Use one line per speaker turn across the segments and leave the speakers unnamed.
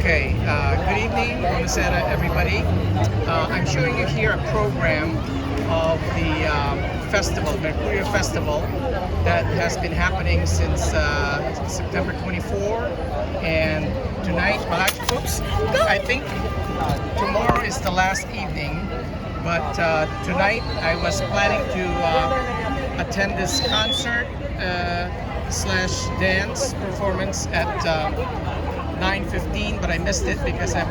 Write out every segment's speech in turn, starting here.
Okay, good evening, buonasera everybody. I'm showing you here a program of the festival, Mercurio Festival, that has been happening since September 24. And tonight, well, actually, oops, I think tomorrow is the last evening, but tonight I was planning to attend this concert slash dance performance at 9:15, but I missed it because I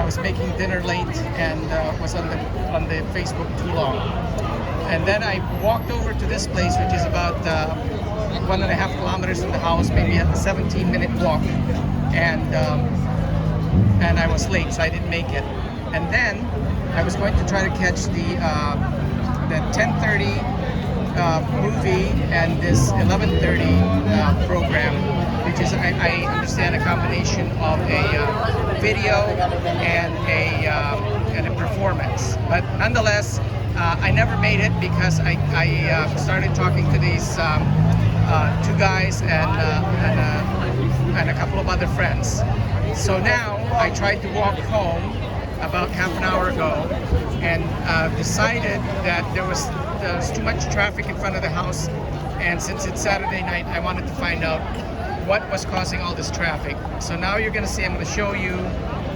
was making dinner late and was on the Facebook too long. And then I walked over to this place, which is about 1.5 kilometers from the house, maybe a 17-minute walk, and I was late, so I didn't make it. And then I was going to try to catch the 10:30 movie and this 11:30 program, which is I understand a combination of a video and a performance. But nonetheless, I never made it because I started talking to these two guys and a couple of other friends. So now I tried to walk home about half an hour ago and decided that there was too much traffic in front of the house, and since it's Saturday night, I wanted to find out what was causing all this traffic. So now you're going to see, I'm going to show you,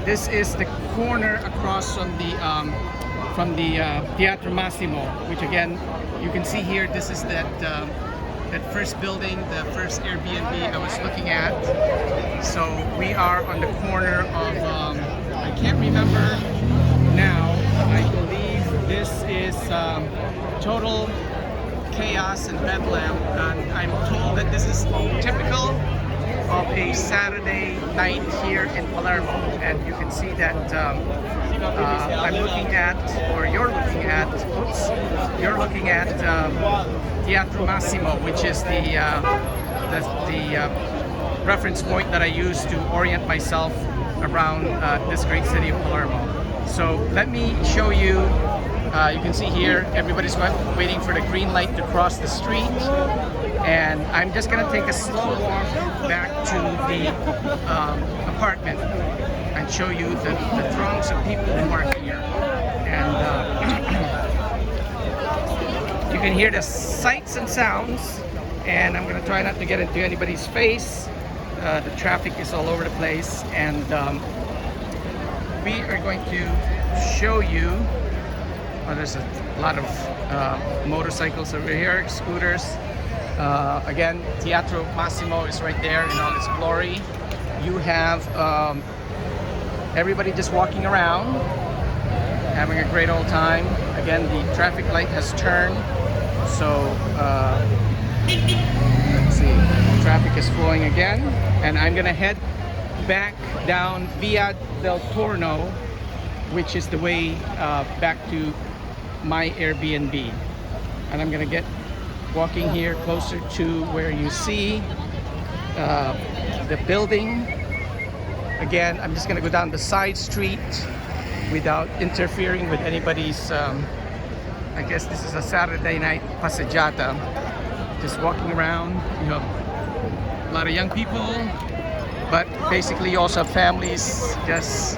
this is the corner across from the Teatro Massimo, which again, you can see here, this is that first building, the first Airbnb I was looking at. So we are on the corner of, I can't remember now, I believe this is Total Chaos in Bedlam, and I'm told that this is typical of a Saturday night here in Palermo, and you can see that I'm looking at, or you're looking at Teatro Massimo, which is the reference point that I use to orient myself around this great city of Palermo. So let me show you. You can see here, everybody's waiting for the green light to cross the street, and I'm just going to take a slow walk back to the apartment and show you the throngs of people who are here. And you can hear the sights and sounds, and I'm going to try not to get into anybody's face. The traffic is all over the place, and we are going to show you. Oh, there's a lot of motorcycles over here, scooters. Again, Teatro Massimo is right there in all its glory. You have everybody just walking around, having a great old time. Again, the traffic light has turned, so let's see, traffic is flowing again, and I'm gonna head back down Via del Torno, which is the way back to my Airbnb, and I'm gonna get walking here closer to where you see the building. Again, I'm just gonna go down the side street without interfering with anybody's I guess this is a Saturday night passeggiata, just walking around. You know, a lot of young people, but basically you also have families just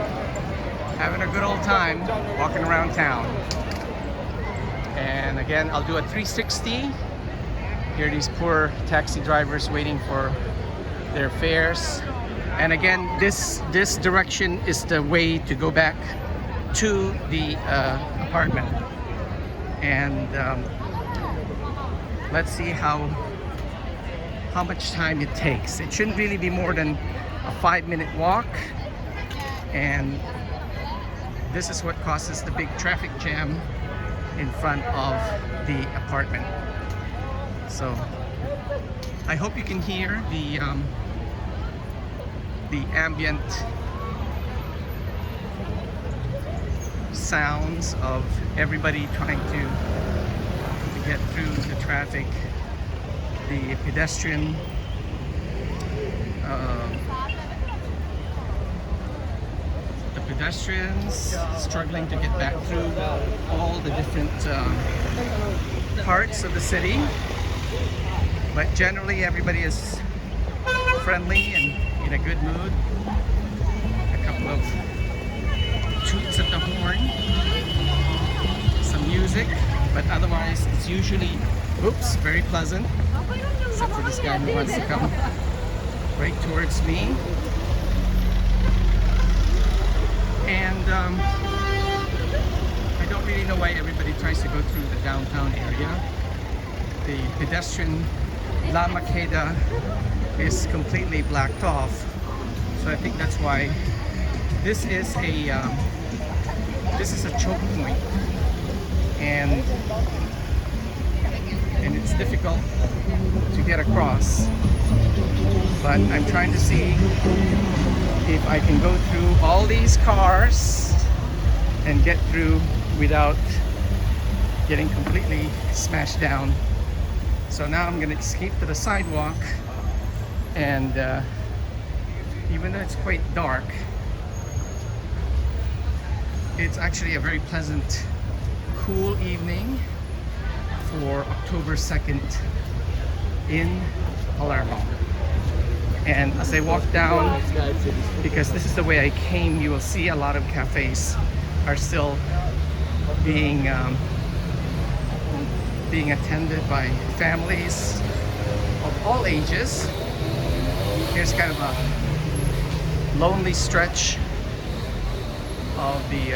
having a good old time walking around town. And again, I'll do a 360. Here are these poor taxi drivers waiting for their fares. And again, this direction is the way to go back to the apartment. And let's see how much time it takes. It shouldn't really be more than a 5-minute walk. And this is what causes the big traffic jam in front of the apartment. So I hope you can hear the ambient sounds of everybody trying to get through the traffic, the pedestrian pedestrians struggling to get back through all the different parts of the city. But generally everybody is friendly and in a good mood. A couple of toots at the horn, some music, but otherwise it's usually, oops, very pleasant. Except for this guy who wants to come right towards me. And I don't really know why everybody tries to go through the downtown area. The pedestrian La Maqueda is completely blacked off, so I think that's why this is a choke point, and it's difficult to get across. But I'm trying to see if I can go through all these cars and get through without getting completely smashed down. So now I'm gonna escape to the sidewalk, and even though it's quite dark, it's actually a very pleasant, cool evening for October 2nd in Palermo. And as I walk down, because this is the way I came, you will see a lot of cafes are still being attended by families of all ages. Here's kind of a lonely stretch of the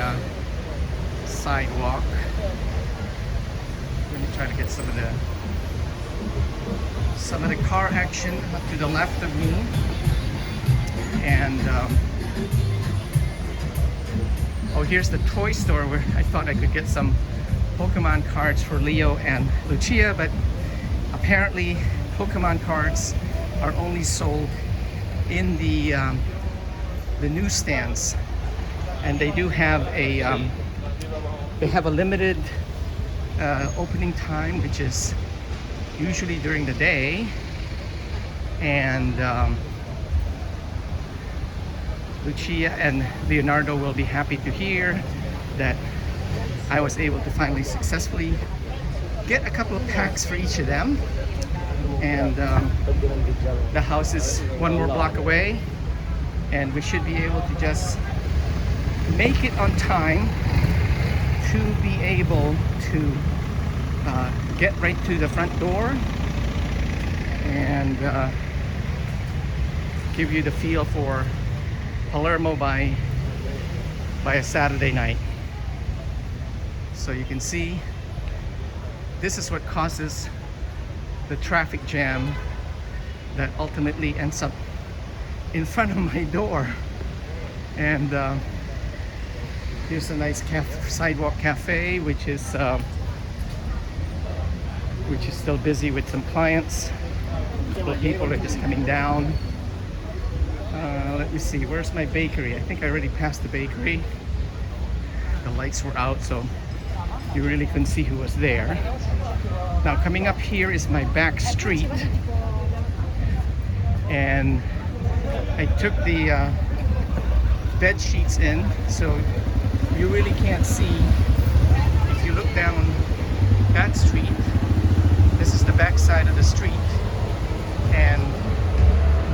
sidewalk. Let me try to get some of the car action to the left of me. And oh, here's the toy store where I thought I could get some Pokemon cards for Leo and Lucia, but apparently Pokemon cards are only sold in the newsstands, and they do have a limited opening time, which is usually during the day. And Lucia and Leonardo will be happy to hear that I was able to finally successfully get a couple of packs for each of them. And the house is one more block away, and we should be able to just make it on time to be able to get right to the front door and give you the feel for Palermo by a Saturday night. So you can see this is what causes the traffic jam that ultimately ends up in front of my door. And here's a nice sidewalk cafe, which is still busy with some clients. But people are just coming down. Let me see, where's my bakery? I think I already passed the bakery. The lights were out, so you really couldn't see who was there. Now coming up here is my back street, and I took the bed sheets in, so you really can't see. If you look down that street, this is the back side of the street, and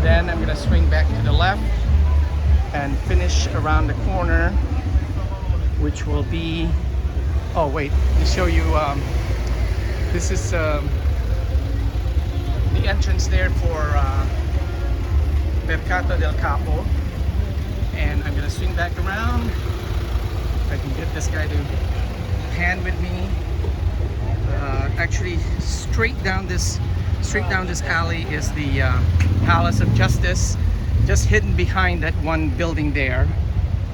then I'm gonna swing back to the left and finish around the corner, which will be, oh wait, to show you, this is the entrance there for Mercato del Capo, and I'm gonna swing back around. If I can get this guy to pan with me. Actually, straight down this alley is the Palace of Justice, just hidden behind that one building there.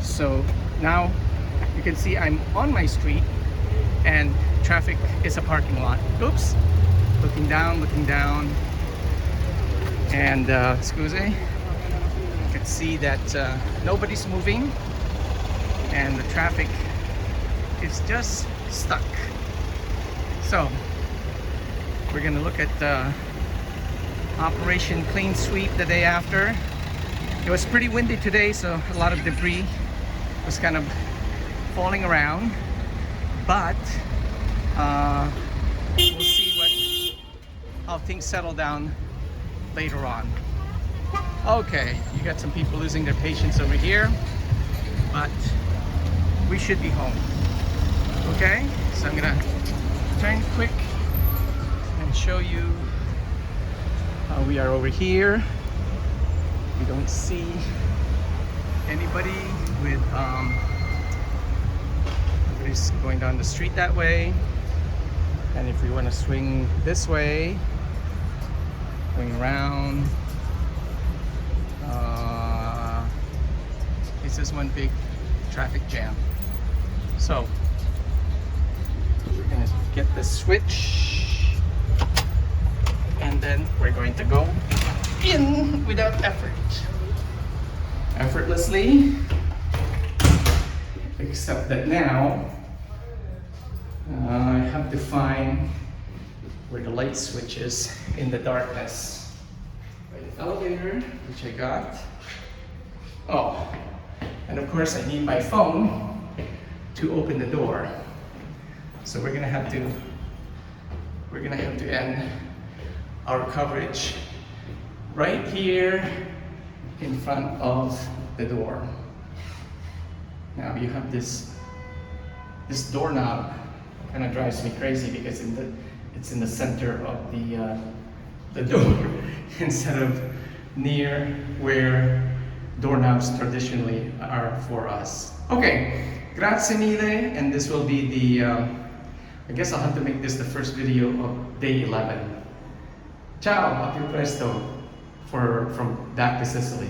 So now you can see I'm on my street, and traffic is a parking lot. Oops, looking down, and excuse me, you can see that nobody's moving, and the traffic is just stuck. So we're gonna look at Operation Clean Sweep the day after. It was pretty windy today, so a lot of debris was kind of falling around, but we'll see how things settle down later on. Okay, you got some people losing their patience over here, but we should be home. Okay, so I'm gonna turn quick and show you how we are over here. We don't see anybody with nobody's going down the street that way. And if we want to swing this way, going around, it's just one big traffic jam. So we're gonna get the switch, and then we're going to go in without effort, effortlessly, except that now I have to find where the light switch is in the darkness. Right, the elevator, which I got. Oh, and of course I need my phone to open the door. So we're gonna have to end our coverage right here in front of the door. Now you have this doorknob. Kind of drives me crazy because it's in the center of the door instead of near where doorknobs traditionally are for us. Okay, grazie mille, and this will be the I guess I'll have to make this the first video of day 11. Ciao, a più presto from back to Sicily.